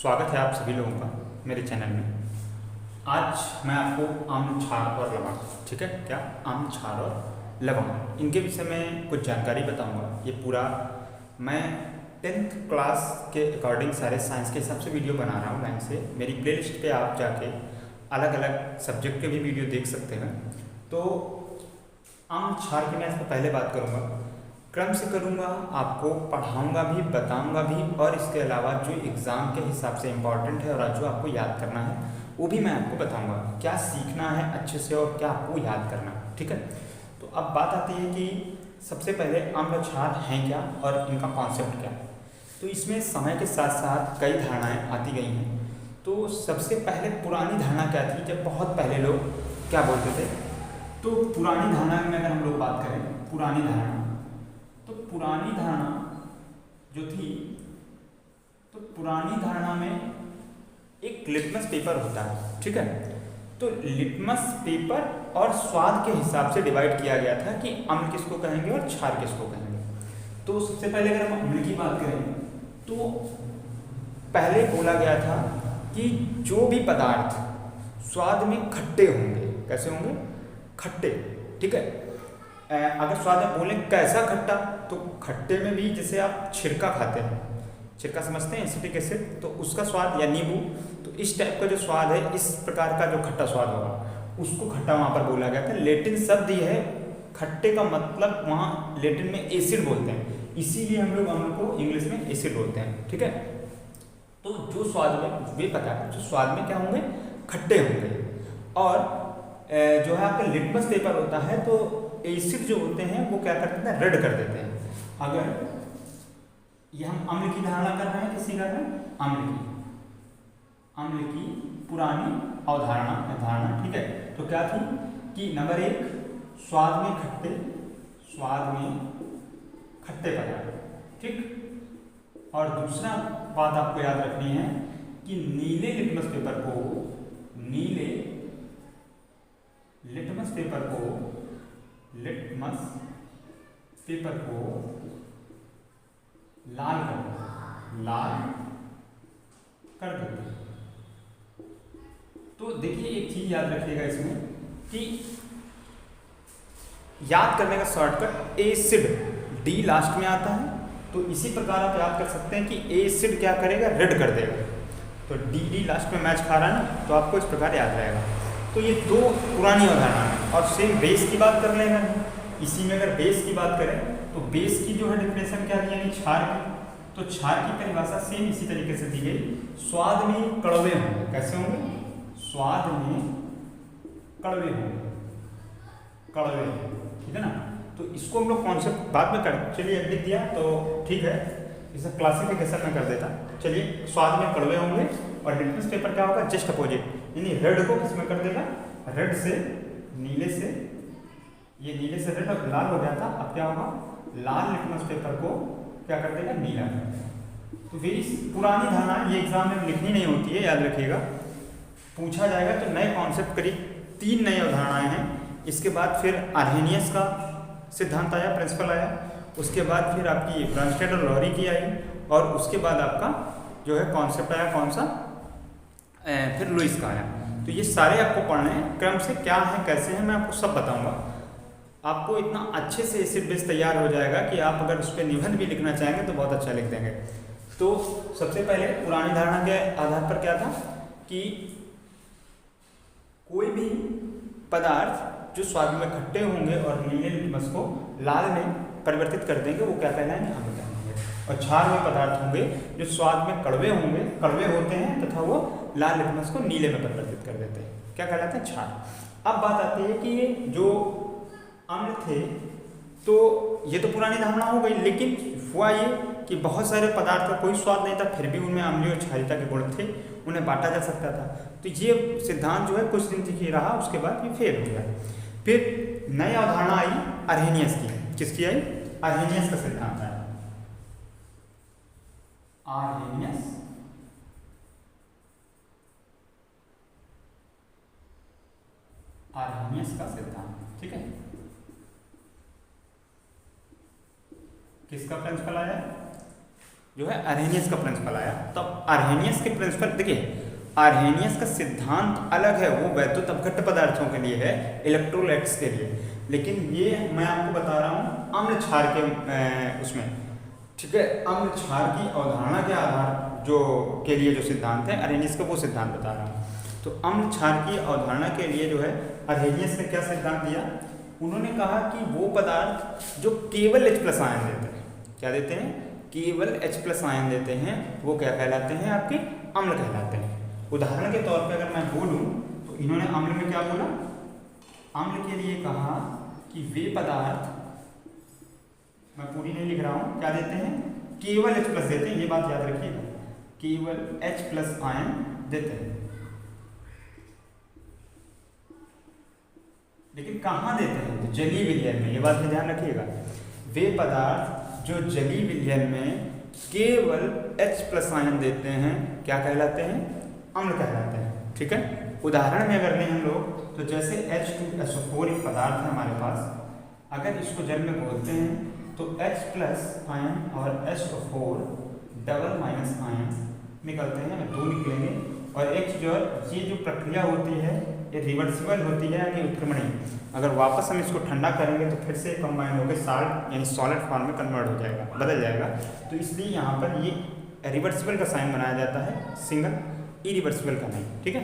स्वागत है आप सभी लोगों का मेरे चैनल में। आज मैं आपको आम, क्षार और लवण, ठीक है क्या, आम, क्षार और लवण, इनके विषय में कुछ जानकारी बताऊंगा। ये पूरा मैं 10th क्लास के अकॉर्डिंग सारे साइंस के हिसाब से वीडियो बना रहा हूँ लाइन से। मेरी प्लेलिस्ट पे आप जाके अलग अलग सब्जेक्ट के भी वीडियो देख सकते हैं। तो आम, क्षार की मैं इस पर पहले बात करूँगा, क्रम से करूँगा, आपको पढ़ाऊँगा भी, बताऊँगा भी, और इसके अलावा जो एग्ज़ाम के हिसाब से इम्पॉर्टेंट है और जो आपको याद करना है वो भी मैं आपको बताऊँगा, क्या सीखना है अच्छे से और क्या आपको याद करना है, ठीक है। तो अब बात आती है कि सबसे पहले आम्ल क्षार हैं क्या और इनका कॉन्सेप्ट क्या है। तो इसमें समय के साथ साथ कई धारणाएँ आती गई हैं। तो सबसे पहले पुरानी धारणा क्या थी, जब बहुत पहले लोग क्या बोलते थे, तो पुरानी धारणा में अगर हम लोग बात करें, पुरानी धारणा, तो पुरानी धारणा जो थी, तो पुरानी धारणा में एक लिटमस पेपर होता है, ठीक है। तो लिटमस पेपर और स्वाद के हिसाब से डिवाइड किया गया था कि अम्ल किसको कहेंगे और क्षार किसको कहेंगे। तो सबसे पहले अगर हम अम्ल की बात करें तो पहले बोला गया था कि जो भी पदार्थ स्वाद में खट्टे होंगे, कैसे होंगे, खट्टे, ठीक है। अगर स्वाद में बोलें कैसा खट्टा, तो खट्टे में भी जैसे आप छिरका खाते हैं, छिरका समझते हैं, एसिटिक एसिड, तो उसका स्वाद, या नींबू, तो इस टाइप का जो स्वाद है, इस प्रकार का जो खट्टा स्वाद होगा उसको खट्टा वहाँ पर बोला गया था। लेटिन शब्द ये है, खट्टे का मतलब वहाँ लेटिन में एसिड बोलते हैं, इसीलिए हम लोग अम्ल को इंग्लिश में एसिड बोलते हैं, ठीक है। तो जो स्वाद में, वे पता है, जो स्वाद में क्या होंगे, खट्टे होंगे। और जो है आपका लिटमस पेपर होता है, तो एसिड जो होते हैं वो क्या करते हैं, रेड कर देते हैं। अगर ये हम अम्ल की धारणा कर रहे हैं, किसी का है, अम्ल की पुरानी धारणा, ठीक है। तो क्या थी कि नंबर 1 स्वाद में खट्टे पदार्थ, ठीक। और दूसरा बात आपको याद रखनी है कि नीले लिटमस पेपर को लाल कर देते हैं। तो देखिए एक चीज याद रखिएगा इसमें कि याद करने का शॉर्टकट एसिड, डी लास्ट में आता है, तो इसी प्रकार आप याद कर सकते हैं कि एसिड क्या करेगा, रेड कर देगा। तो डी लास्ट में मैच खा रहा है ना, तो आपको इस प्रकार याद रहेगा। तो ये दो पुरानी अवधारणा है। और सेम बेस की बात कर लेंगे, इसी में अगर बेस की बात करें तो बेस की जो है डेफिनेशन क्या दी, यानी क्षार की। तो क्षार की परिभाषा सेम इसी तरीके से दी गई, स्वाद में कड़वे होंगे, कैसे होंगे, स्वाद में कड़वे होंगे, ठीक है ना। तो इसको हम लोग कॉन्सेप्ट बाद में कर, चलिए लिख दिया तो ठीक है, इसे क्लासिफिकेशन में कर देता। चलिए, स्वाद में कड़वे होंगे और लिटमस पेपर क्या होगा, जस्ट अपोजिट, यानी रेड को किसमें कर देगा, रेड से नीले से, ये नीले से रेड लाल हो गया था, अब क्या होगा, लाल लिटमस पेपर को क्या कर देगा, नीला। तो फिर इस पुरानी धारणा, ये एग्जाम में लिखनी नहीं होती है, याद रखिएगा, पूछा जाएगा। तो नए कॉन्सेप्ट करीब 3 नई अवधारणाएं हैं। इसके बाद फिर आर्हेनियस का सिद्धांत आया, प्रिंसिपल आया, उसके बाद फिर आपकी ब्रांस्टेड और लॉरी की आई, और उसके बाद आपका जो है कॉन्सेप्ट आया, कौन सा, फिर लुईस का आया। तो ये सारे आपको पढ़ने हैं, क्रम से क्या है, कैसे हैं, मैं आपको सब बताऊंगा। आपको इतना अच्छे से एसिड बेस तैयार हो जाएगा कि आप अगर उस पर निबंध भी लिखना चाहेंगे तो बहुत अच्छा लिख देंगे। तो सबसे पहले पुरानी धारणा के आधार पर क्या था कि कोई भी पदार्थ जो स्वाद में खट्टे होंगे और नीले लिटमस को लाल में परिवर्तित कर देंगे, वो क्या कहलाएंगे, अम्ल कहलाएंगे। और क्षार में पदार्थ होंगे जो स्वाद में कड़वे होते हैं तथा वो लाल लिटमस को नीले में परिवर्तित कर देते हैं, क्या कहलाते हैं, क्षार। अब बात आती है कि ये जो अम्ल थे, तो ये तो पुरानी धारणा हो गई, लेकिन हुआ ये कि बहुत सारे पदार्थ का कोई स्वाद नहीं था, फिर भी उनमें अम्लीय और क्षारीयता के गुण थे, उन्हें बांटा जा सकता था। तो ये सिद्धांत जो है कुछ दिन तक ही रहा, उसके बाद ये फेल हो गया। फिर नई अवधारणा आई आर्हेनियस की, किसकी आई, आर्हेनियस का सिद्धांत आया, आर्हेनियस का सिद्धांत, ठीक है। किसका प्रिंसिपल आया, जो है अरहेनियस का प्रिंसिपल आया। तब अरहेनियस के प्रिंसिपल देखिए, अरहेनियस का सिद्धांत अलग है, वो वैद्युत अपघट्य पदार्थों के लिए है, इलेक्ट्रोलाइट्स के लिए। लेकिन ये मैं आपको बता रहा हूँ अम्ल क्षार के उसमें, ठीक है, अम्ल क्षार की अवधारणा के आधार जो के लिए जो सिद्धांत है अरहेनियस का, वो सिद्धांत बता रहा हूँ। तो अम्ल क्षार की अवधारणा के लिए जो है अरहेनियस ने क्या सिद्धांत दिया, उन्होंने कहा कि वो पदार्थ जो केवल H+ आयन देते हैं, क्या देते हैं, केवल H+ आयन देते हैं, वो क्या कहलाते हैं, आपके अम्ल कहलाते हैं। उदाहरण के तौर पे अगर मैं बोलूं तो इन्होंने अम्ल में क्या बोला, अम्ल के लिए कहा कि वे पदार्थ, मैं पूरी नहीं लिख रहा हूं, क्या देते हैं, केवल H+ देते हैं, ये बात याद रखिएगा, केवल H+ आयन देते हैं। लेकिन कहाँ देते हैं, तो जलीय विलयन में, ये बात का ध्यान रखिएगा। वे पदार्थ जो जलीय विलयन में केवल H+ आयन देते हैं क्या कहलाते हैं, अम्ल कहलाते हैं। ठीक है, उदाहरण में अगर लें हम लोग तो जैसे H2SO4 एक पदार्थ है हमारे पास, अगर इसको जल में घोलते हैं तो H+ आयन और SO4 डबल माइनस आयन निकलते हैं, दो निकलेंगे। और H जो ये जो प्रक्रिया होती है ये रिवर्सिबल होती है, यानी उत्क्रमणीय। अगर वापस हम इसको ठंडा करेंगे तो फिर से कंबाइन होकर साल्ट यानी सॉलिड फॉर्म में कन्वर्ट हो जाएगा, बदल जाएगा। तो इसलिए यहाँ पर ये रिवर्सिबल का साइन बनाया जाता है, सिंगल, इरिवर्सिबल का नहीं। ठीक है,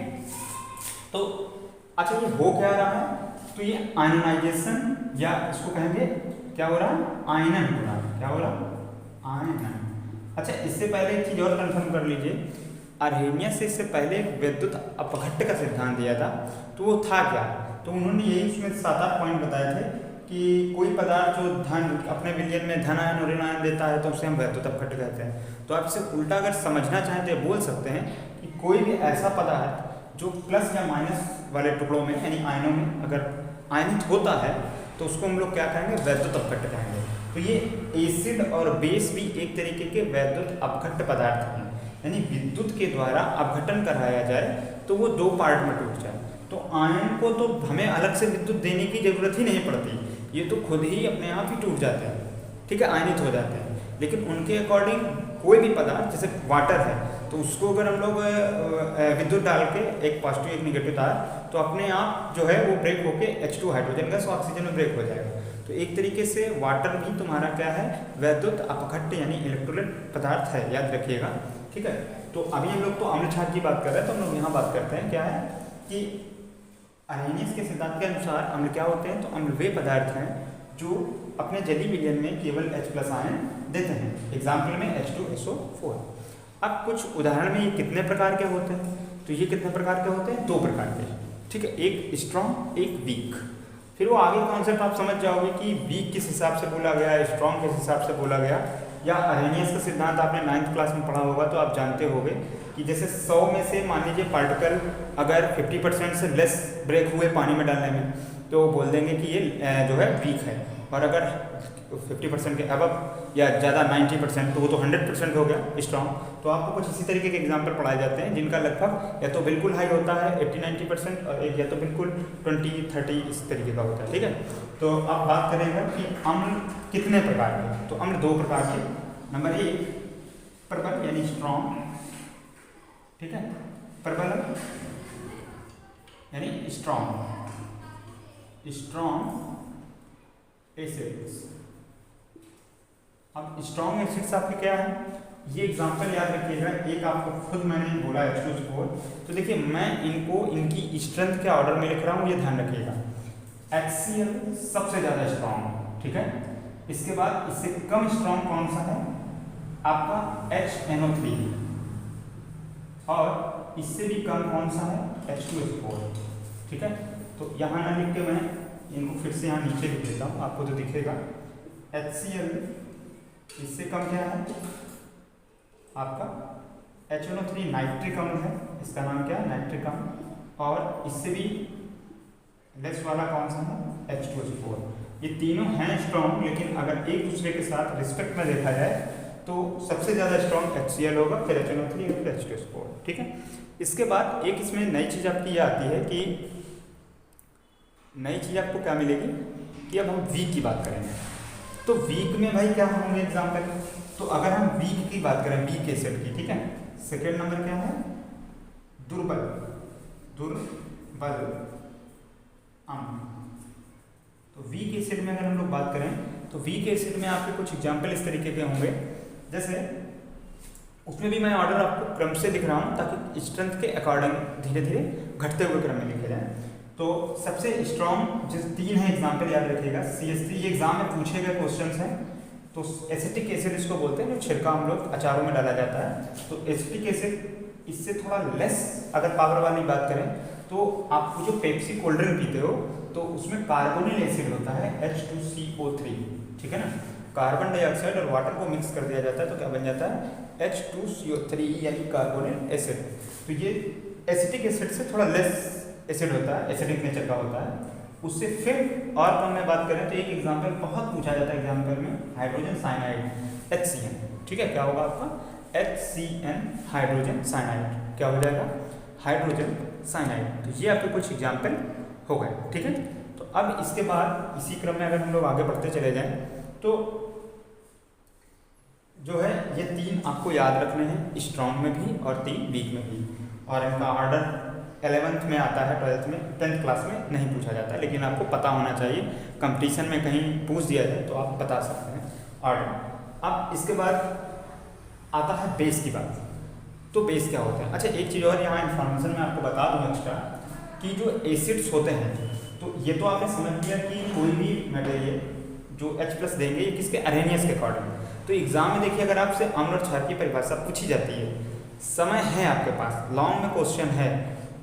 तो अच्छा ये हो क्या रहा है, तो ये आयनाइजेशन या इसको कहेंगे क्या हो रहा है, आयनन हो रहा है। क्या हो रहा है, आयनन। अच्छा इससे पहले एक चीज़ और कंफर्म कर लीजिए, अरहेनियस से इससे पहले एक विद्युत अपघट्य का सिद्धांत दिया था, तो वो था क्या, तो उन्होंने यही उसमें 7-8 पॉइंट बताए थे कि कोई पदार्थ जो धन अपने विलयन में धन आयन और ऋण आयन देता है तो उसे हम वैद्युत अपघट्य कहते हैं। तो आप इसे उल्टा अगर समझना चाहें तो बोल सकते हैं कि कोई भी ऐसा पदार्थ जो प्लस या माइनस वाले टुकड़ों में यानी आयनों में अगर आयनित होता है तो उसको हम लोग क्या कहेंगे, वैद्युत अपघट्य कहेंगे। तो ये एसिड और बेस भी एक तरीके के वैद्युत अपघट्य पदार्थ हैं, यानी विद्युत के द्वारा अपघटन कराया जाए तो वो दो पार्ट में टूट जाए। तो आयन को तो हमें अलग से विद्युत देने की जरूरत ही नहीं पड़ती, ये तो खुद ही अपने आप ही टूट जाते हैं, ठीक है, आयनित हो जाते हैं। लेकिन उनके अकॉर्डिंग कोई भी पदार्थ जैसे वाटर है तो उसको अगर हम लोग विद्युत डाल के एक पॉजिटिव एक निगेटिव तार, तो अपने आप जो है वो ब्रेक होके H2 हाइड्रोजन गैस ऑक्सीजन में ब्रेक हो जाएगा। तो एक तरीके से वाटर भी तुम्हारा क्या है, वैद्युत अपघट्य यानी इलेक्ट्रोलाइट पदार्थ है, याद रखिएगा। ठीक है, तो अभी हम लोग तो अम्ल क्षार की बात कर रहे हैं, तो हम लोग यहाँ बात करते हैं क्या है कि अरहेनियस के सिद्धांत के अनुसार अम्ल क्या होते हैं, तो अम्ल वे पदार्थ हैं जो अपने जलीय विलयन में केवल H+ आयन देते हैं, एग्जाम्पल में H2SO4। अब कुछ उदाहरण में ये कितने प्रकार के होते हैं, तो ये कितने प्रकार के होते हैं, 2 प्रकार के। ठीक है, एक स्ट्रॉन्ग एक वीक। फिर वो आगे कॉन्सेप्ट आप समझ जाओगे कि वीक किस हिसाब से बोला गया, स्ट्रॉन्ग किस हिसाब से बोला गया। या अरहेनियस का सिद्धांत आपने 9th क्लास में पढ़ा होगा तो आप जानते होंगे कि जैसे 100 में से मान लीजिए पार्टिकल अगर 50% से लेस ब्रेक हुए पानी में डालने में, तो बोल देंगे कि ये जो है वीक है। और अगर 50% के अब या ज़्यादा 90% तो वो तो 100% हो गया स्ट्रॉन्ग। तो आपको कुछ इसी तरीके के एग्जाम्पल पढ़ाए जाते हैं जिनका लगभग या तो बिल्कुल हाई होता है 80-90% और एक या तो बिल्कुल 20-30 इस तरीके का होता है। ठीक है, तो आप बात करेंगे कि अम्ल कितने प्रकार के, तो अम्ल 2 प्रकार के। नंबर 1 प्रबल यानी स्ट्रॉन्ग, ठीक है, प्रबल यानी स्ट्रॉन्ग एसिड्स। अब स्ट्रॉन्ग एसिड्स आपके क्या है, ये एग्जांपल याद रखिएगा। एक आपको खुद मैंने बोला H2SO4, तो देखिए मैं इनको इनकी स्ट्रेंथ के ऑर्डर में लिख रहा हूँ, ये ध्यान रखिएगा। HCl सबसे ज़्यादा स्ट्रॉन्ग, ठीक है। इसके बाद इससे कम स्ट्रॉन्ग कौन सा है आपका HNO3, और इससे भी कम कौन सा है H2SO4, ठीक है। तो यहाँ ना लिख के मैं इनको फिर से यहाँ नीचे लिख देता हूँ, आपको तो दिखेगा। HCl इससे कम क्या है आपका HNO3 नाइट्रिक अम्ल है, इसका नाम क्या है नाइट्रिक अम्ल। और इससे भी लेस वाला कौन सा है H2SO4। ये तीनों हैं स्ट्रॉन्ग, लेकिन अगर एक दूसरे के साथ रिस्पेक्ट में देखा जाए तो सबसे ज़्यादा स्ट्रॉन्ग HCl होगा, फिर HNO3 और फिर H2SO4, ठीक है। इसके बाद एक इसमें नई चीज़ आपकी ये आती है कि नई चीज़ आपको क्या मिलेगी कि अब हम वीक की बात करेंगे। तो वीक में भाई क्या होंगे एग्जाम्पल, तो अगर हम वीक की बात करें, वीक एसिड की, ठीक है, सेकेंड नंबर क्या है, दुर्बल, दुर्बल अम्ल। तो वीक एसिड में अगर हम लोग बात करें तो वीक एसिड में आपके कुछ एग्जाम्पल इस तरीके के होंगे, जैसे उसमें भी मैं ऑर्डर आपको क्रम से लिख रहा हूँ ताकि स्ट्रेंथ के अकॉर्डिंग धीरे धीरे घटते हुए क्रम में लिखे जाए। तो सबसे स्ट्रॉन्ग जो 3 है एग्जाम्पल याद रखिएगा, CH3, ये एग्जाम में पूछे गए क्वेश्चन हैं। तो एसिटिक एसिड इसको बोलते हैं, जो छिड़का हम लोग अचारों में डाला जाता है। तो एसिटिक एसिड इससे थोड़ा लेस अगर पावर वाली बात करें तो आप जो पेप्सी कोल्ड ड्रिंक पीते हो तो उसमें कार्बोनिल एसिड होता है H2CO3, ठीक है ना। कार्बन डाइऑक्साइड और वाटर को मिक्स कर दिया जाता है तो क्या बन जाता है H2CO3 यानी कार्बोनिल एसिड। तो ये एसिटिक एसिड से थोड़ा लेस एसिड होता है, एसिडिक नेचर का होता है। उससे फिर और कम में बात करें तो एक एग्जाम्पल बहुत पूछा जाता है एग्जाम्पल में, हाइड्रोजन साइनाइड, HCN, ठीक है। क्या होगा आपका HCN, हाइड्रोजन साइनाइड, क्या हो जाएगा हाइड्रोजन साइनाइड। तो ये आपके कुछ एग्जाम्पल हो गए, ठीक है। तो अब इसके बाद इसी क्रम में अगर हम लोग आगे बढ़ते चले जाएं तो जो है ये 3 आपको याद रखने हैं, स्ट्रॉन्ग में भी और 3 वीक में भी। और इनका ऑर्डर 11th में आता है, 12th में, 10th क्लास में नहीं पूछा जाता है, लेकिन आपको पता होना चाहिए, कंपटीशन में कहीं पूछ दिया जाए तो आप बता सकते हैं ऑर्डर। अब इसके बाद आता है बेस की बात। तो बेस क्या होते हैं? अच्छा, एक चीज़ और यहाँ इन्फॉर्मेशन मैं आपको बता दूँ एक्स्ट्रा कि जो एसिड्स होते हैं, तो ये तो आपने समझ लिया कि कोई भी मटेरियल जो H+ देंगे ये किसके अरेनियस के अकॉर्डिंग। तो एग्जाम में देखिए अगर आपसे अम्ल और क्षार की परिभाषा पूछी जाती है, समय है आपके पास, लॉन्ग में क्वेश्चन है,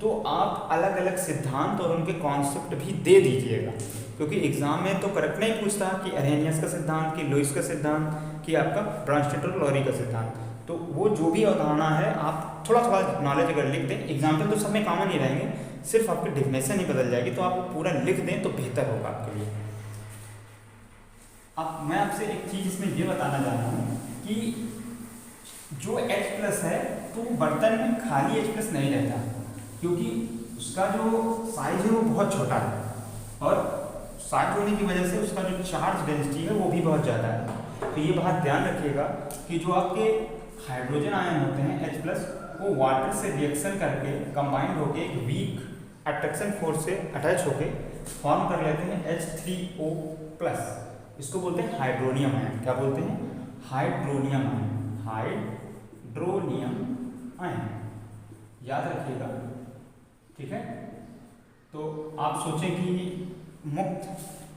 तो आप अलग अलग सिद्धांत और उनके कॉन्सेप्ट भी दे दीजिएगा, क्योंकि एग्जाम में तो करेक्ट नहीं पूछता कि अरेनियस का सिद्धांत, कि लुईस का सिद्धांत, कि आपका ब्रॉन्स्टेड और लॉरी का सिद्धांत। तो वो जो भी अवधारणा है आप थोड़ा थोड़ा नॉलेज अगर लिख दें, एग्जाम्पल तो सब में कॉमन ही रहेंगे, सिर्फ आपकी डिफिनेशन ही बदल जाएगी, तो आप पूरा लिख दें तो बेहतर होगा आपके लिए। अब मैं आपसे एक चीज़ इसमें ये बताना चाह रहा हूँ कि जो H+ है तो बर्तन में खाली H+ नहीं रहता, क्योंकि उसका जो साइज है वो बहुत छोटा है, और साइज होने की वजह से उसका जो चार्ज डेंसिटी है वो भी बहुत ज़्यादा है। तो ये बात ध्यान रखिएगा कि जो आपके हाइड्रोजन आयन होते हैं H+, वो वाटर से रिएक्शन करके कंबाइंड होके एक वीक अट्रैक्शन फोर्स से अटैच होके फॉर्म कर लेते हैं H3O+। इसको बोलते हैं हाइड्रोनियम आयन। क्या बोलते हैं? हाइड्रोनियम आयन, हाइड्रोनियम आयन, याद रखिएगा, ठीक है। तो आप सोचें कि मुक्त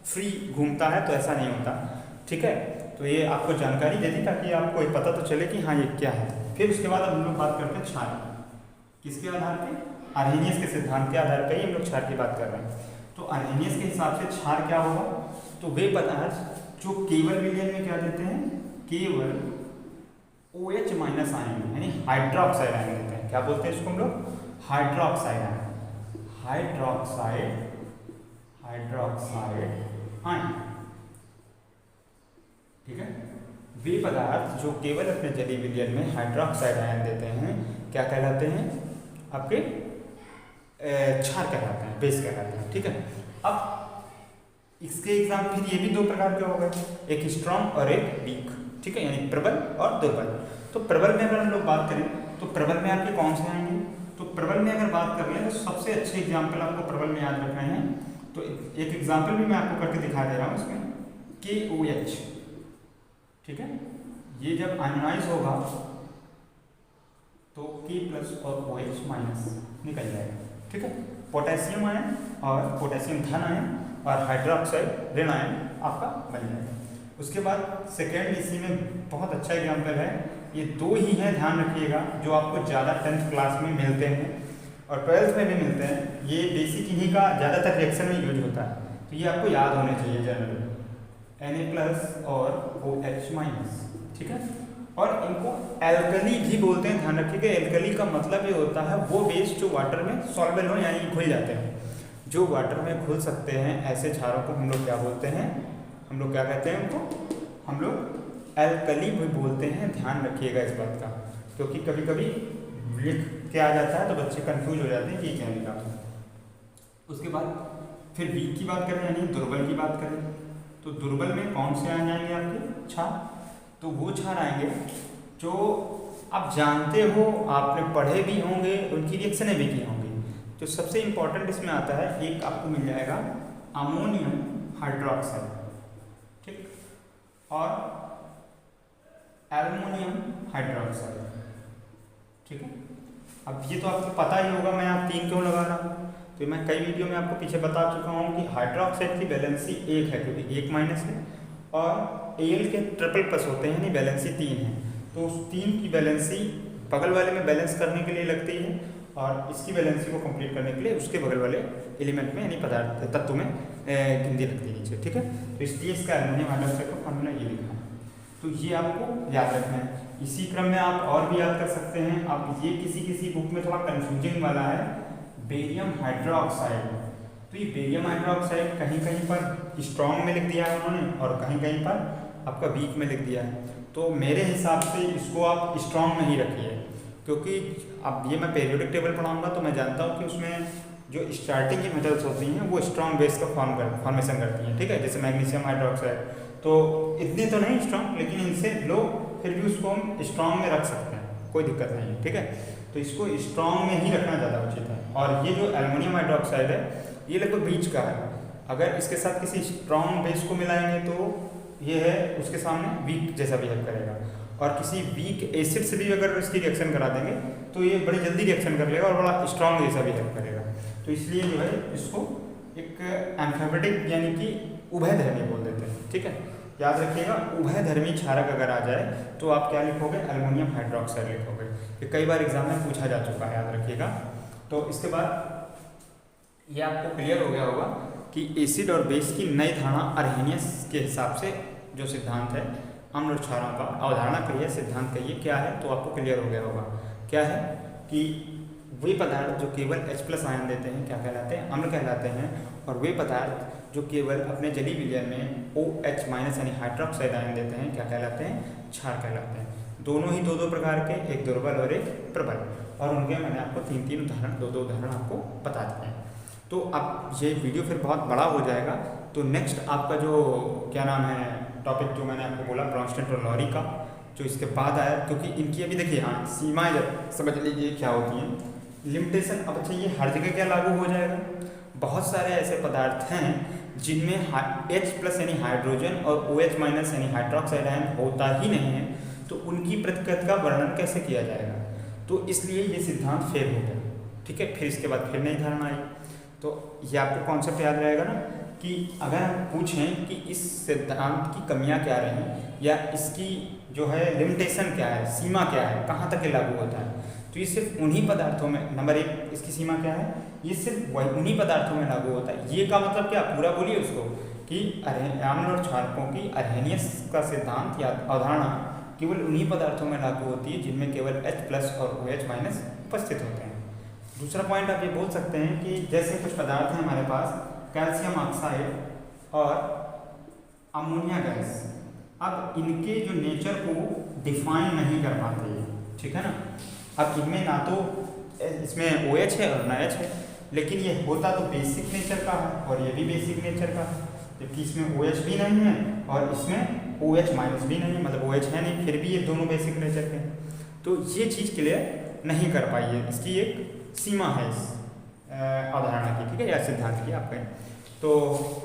फ्री घूमता है, तो ऐसा नहीं होता, ठीक है। तो ये आपको जानकारी दे दी ताकि आपको पता तो चले कि हाँ ये क्या है। फिर उसके बाद हम लोग बात करते हैं क्षार, किसके आधार पे? अर्हेनियस के सिद्धांत के आधार पर ही हम लोग क्षार की बात कर रहे हैं। तो अर्हेनियस के हिसाब से क्षार क्या होगा? तो वे पदार्थ जो केवल विलयन में क्या देते हैं? केवल OH- आयन, यानी हाइड्रोक्साइड आयन देते हैं। क्या बोलते हैं इसको हम लोग? हाइड्रोक्साइड आयन, हाइड्रोक्साइड आयन, ठीक है। वे पदार्थ जो केवल अपने जलीय विलयन में हाइड्रोक्साइड आयन देते हैं क्या कहलाते हैं? आपके क्षार कहलाते हैं, बेस कहलाते हैं, ठीक है। अब इसके एग्जाम फिर ये भी 2 प्रकार के हो गए, एक स्ट्रॉन्ग और एक वीक, ठीक है, यानी प्रबल और दुर्बल। तो प्रबल में अगर हम लोग बात करें तो प्रबल में आपके कौन से आएंगे? तो प्रबल में अगर बात कर लें तो सबसे अच्छे एग्जाम्पल आपको प्रबल में याद रखने हैं। तो एक एग्जाम्पल भी मैं आपको करके दिखा दे रहा हूँ इसमें, KOH, ठीक है। ये जब आयनाइज होगा तो K+ और OH- निकल जाएगा, ठीक है। पोटेशियम आयन और पोटेशियम धन आयन और हाइड्रोक्साइड ऋण आयन आपका बन जाएगा। उसके बाद सेकेंड इसी में बहुत अच्छा एग्जाम्पल है, ये 2 ही हैं, ध्यान रखिएगा, जो आपको ज़्यादा 10th क्लास में मिलते हैं और 12th में भी मिलते हैं। ये बेसिक इन्हीं का ज़्यादातर रिएक्शन में यूज होता है, तो ये आपको याद होने चाहिए जनरली, Na+ और OH-, ठीक है। और इनको एल्कली भी बोलते हैं, ध्यान रखिएगा। एल्कली का मतलब ये होता है वो बेस जो वाटर में सॉल्वेबल हो, यानी घुल जाते हैं। जो वाटर में घुल सकते हैं ऐसे क्षारों को हम लोग क्या बोलते हैं? हम लोग क्या कहते हैं उनको? हम लोग एल्कली भी बोलते हैं। ध्यान रखिएगा इस बात का, क्योंकि कभी कभी लिख के आ जाता है तो बच्चे कंफ्यूज हो जाते हैं कि क्या लिखा। उसके बाद फिर वीक की बात करें, यानी दुर्बल की बात करें, तो दुर्बल में कौन से आ जाएंगे आपके? क्षार। तो वो क्षार आएंगे जो आप जानते हो, आपने पढ़े भी होंगे, उनकी रिएक्शनें भी की होंगी। जो सबसे इम्पोर्टेंट इसमें आता है, एक आपको मिल जाएगा अमोनियम हाइड्रोक्साइड, ठीक, और एल्युमिनियम हाइड्रोक्साइड, ठीक है। अब ये तो आपको पता ही होगा, मैं आप 3 क्यों लगा रहा हूँ। तो मैं कई वीडियो में आपको पीछे बता चुका हूँ कि हाइड्रोक्साइड की वैलेंसी 1 है, क्योंकि 1 माइनस है, और एल के ट्रिपल प्लस होते हैं, यानी वैलेंसी 3 है। तो उस 3 की वैलेंसी बगल वाले में बैलेंस करने के लिए लगती है, और इसकी वैलेंसी को कंप्लीट करने के लिए उसके बगल वाले एलिमेंट में, यानी पदार्थ तत्व में गिनती लगती है नीचे, ठीक है। तो इसलिए इसका एल्युमिनियम हाइड्रोक्साइड का फॉर्मूला ये लिखा है। तो ये आपको याद रखना है। इसी क्रम में आप और भी याद कर सकते हैं। आप ये किसी बुक में थोड़ा कंफ्यूजिंग वाला है, बेरियम हाइड्रोक्साइड। तो ये बेरियम हाइड्रोक्साइड कहीं कहीं पर स्ट्रॉन्ग में लिख दिया है उन्होंने, और कहीं कहीं पर आपका वीक में लिख दिया है। तो मेरे हिसाब से इसको आप स्ट्रॉन्ग में ही रखिए, क्योंकि अब ये मैं पीरियोडिक टेबल पढ़ाऊंगा तो मैं जानता हूँ कि उसमें जो स्टार्टिंग की मेटल्स होती हैं वो स्ट्रॉन्ग बेस का फॉर्मेशन करती हैं, ठीक है। जैसे मैग्नीशियम हाइड्रोक्साइड, तो इतनी तो नहीं स्ट्रॉन्ग, लेकिन इनसे लो, फिर भी उसको हम स्ट्रॉन्ग में रख सकते हैं, कोई दिक्कत नहीं है, ठीक है। तो इसको स्ट्रॉन्ग में ही रखना ज़्यादा उचित है। और ये जो एल्युमिनियम हाइड्रोक्साइड है, ये लगभग बीच का है। अगर इसके साथ किसी स्ट्रॉन्ग बेस को मिलाएंगे तो ये है उसके सामने वीक जैसा बिहेव करेगा, और किसी वीक एसिड से भी अगर इसकी रिएक्शन करा देंगे तो ये बड़ी जल्दी रिएक्शन कर लेगा और बड़ा स्ट्रॉन्ग जैसा बिहेव करेगा। तो इसलिए जो है इसको एक एम्फेमेटिक यानी कि उभयधर्मी बोल देते हैं, ठीक है। याद रखिएगा, उभयधर्मी क्षारक अगर आ जाए तो आप क्या लिखोगे, एल्युमिनियम हाइड्रोक्साइड लिखोगे। ये कई बार एग्जाम में पूछा जा चुका है, याद रखिएगा। तो इसके बाद ये आपको क्लियर हो गया होगा कि एसिड और बेस की नई धारणा अर्हेनियस के हिसाब से जो सिद्धांत है अम्ल और क्षारों का, अवधारणा कहिए, सिद्धांत कहिए, क्या है, तो आपको क्लियर हो गया होगा। क्या है कि वे पदार्थ जो केवल H+ आयन देते हैं क्या कहलाते हैं, अम्ल कहलाते हैं, और वे पदार्थ जो केवल अपने जलीय विलयन में OH- यानी हाइड्रोक्साइड आयन देते हैं क्या कहलाते हैं, क्षार कहलाते हैं। दोनों ही दो प्रकार के, एक दुर्बल और एक प्रबल, और उनके मैंने आपको 3 उदाहरण, 2 उदाहरण आपको बता दिए हैं। तो अब ये वीडियो फिर बहुत बड़ा हो जाएगा, तो नेक्स्ट आपका जो क्या नाम है टॉपिक जो मैंने आपको बोला ब्रॉन्स्टन और लॉरी का, जो इसके बाद आया, क्योंकि इनकी अभी देखिए हाँ सीमाएं जब समझ लीजिए क्या होती हैं, लिमिटेशन। अब अच्छा, ये हर जगह क्या लागू हो जाएगा, बहुत सारे ऐसे पदार्थ हैं जिनमें H+ यानी हाइड्रोजन और OH- यानी हाइड्रोक्साइड आयन होता ही नहीं है, तो उनकी प्रतिकृति का वर्णन कैसे किया जाएगा। तो इसलिए ये सिद्धांत फेल हो गया, ठीक है। फिर इसके बाद फिर नई धारणा आई। तो ये आपको कॉन्सेप्ट याद रहेगा ना, कि अगर हम पूछें कि इस सिद्धांत की कमियां क्या रही, या इसकी जो है लिमिटेशन क्या है, सीमा क्या है, कहाँ तक ये लागू होता है, तो ये सिर्फ उन्हीं पदार्थों में, नंबर 1 इसकी सीमा क्या है, ये सिर्फ उन्हीं पदार्थों में लागू होता है। ये का मतलब क्या, पूरा बोलिए उसको, कि अम्ल और क्षारकों की अर्हेनियस का सिद्धांत या अवधारणा केवल उन्हीं पदार्थों में लागू होती है जिनमें केवल H+ और OH- उपस्थित होते हैं। दूसरा पॉइंट आप ये बोल सकते हैं कि जैसे कुछ पदार्थ हैं हमारे पास, कैल्शियम ऑक्साइड और अमोनिया गैस, अब इनके जो नेचर को डिफाइन नहीं कर पाते, ठीक है ना। अब इनमें ना तो इसमें OH है और ना H है, लेकिन ये होता तो बेसिक नेचर का है और ये भी बेसिक नेचर का है, जबकि इसमें OH भी नहीं है और इसमें OH- भी नहीं, मतलब OH है नहीं, फिर भी ये दोनों बेसिक नेचर के हैं। तो ये चीज़ क्लियर नहीं कर पाई है, इसकी एक सीमा है इस अवधारणा की, ठीक है, या सिद्धांत की आप कहें। तो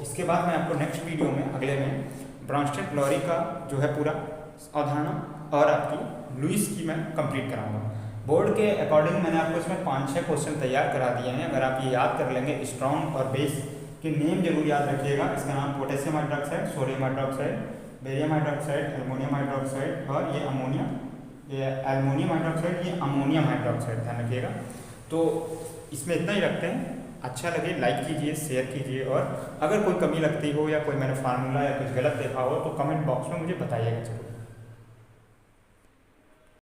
इसके बाद मैं आपको नेक्स्ट वीडियो में, अगले में, ब्रॉन्स्टन लॉरी का जो है पूरा अवधारणा और आपकी लुईस की मैं कंप्लीट कराऊंगा। बोर्ड के अकॉर्डिंग मैंने आपको इसमें 5-6 क्वेश्चन तैयार करा दिए हैं। अगर आप ये याद कर लेंगे, स्ट्रॉन्ग और बेस के नेम जरूर याद रखिएगा। इसका नाम potassium hydroxide, sodium hydroxide, barium hydroxide, aluminium hydroxide, और ये अमोनिया, ये एल्युमिनियम हाइड्रोक्साइड, ये अमोनियम हाइड्रोक्साइड, ध्यान रखिएगा। तो इसमें इतना ही रखते हैं। अच्छा लगे लाइक कीजिए, शेयर कीजिए, और अगर कोई कमी लगती हो या कोई मैंने फार्मूला या कुछ गलत देखा हो तो कमेंट बॉक्स में मुझे बताइएगा जरूर।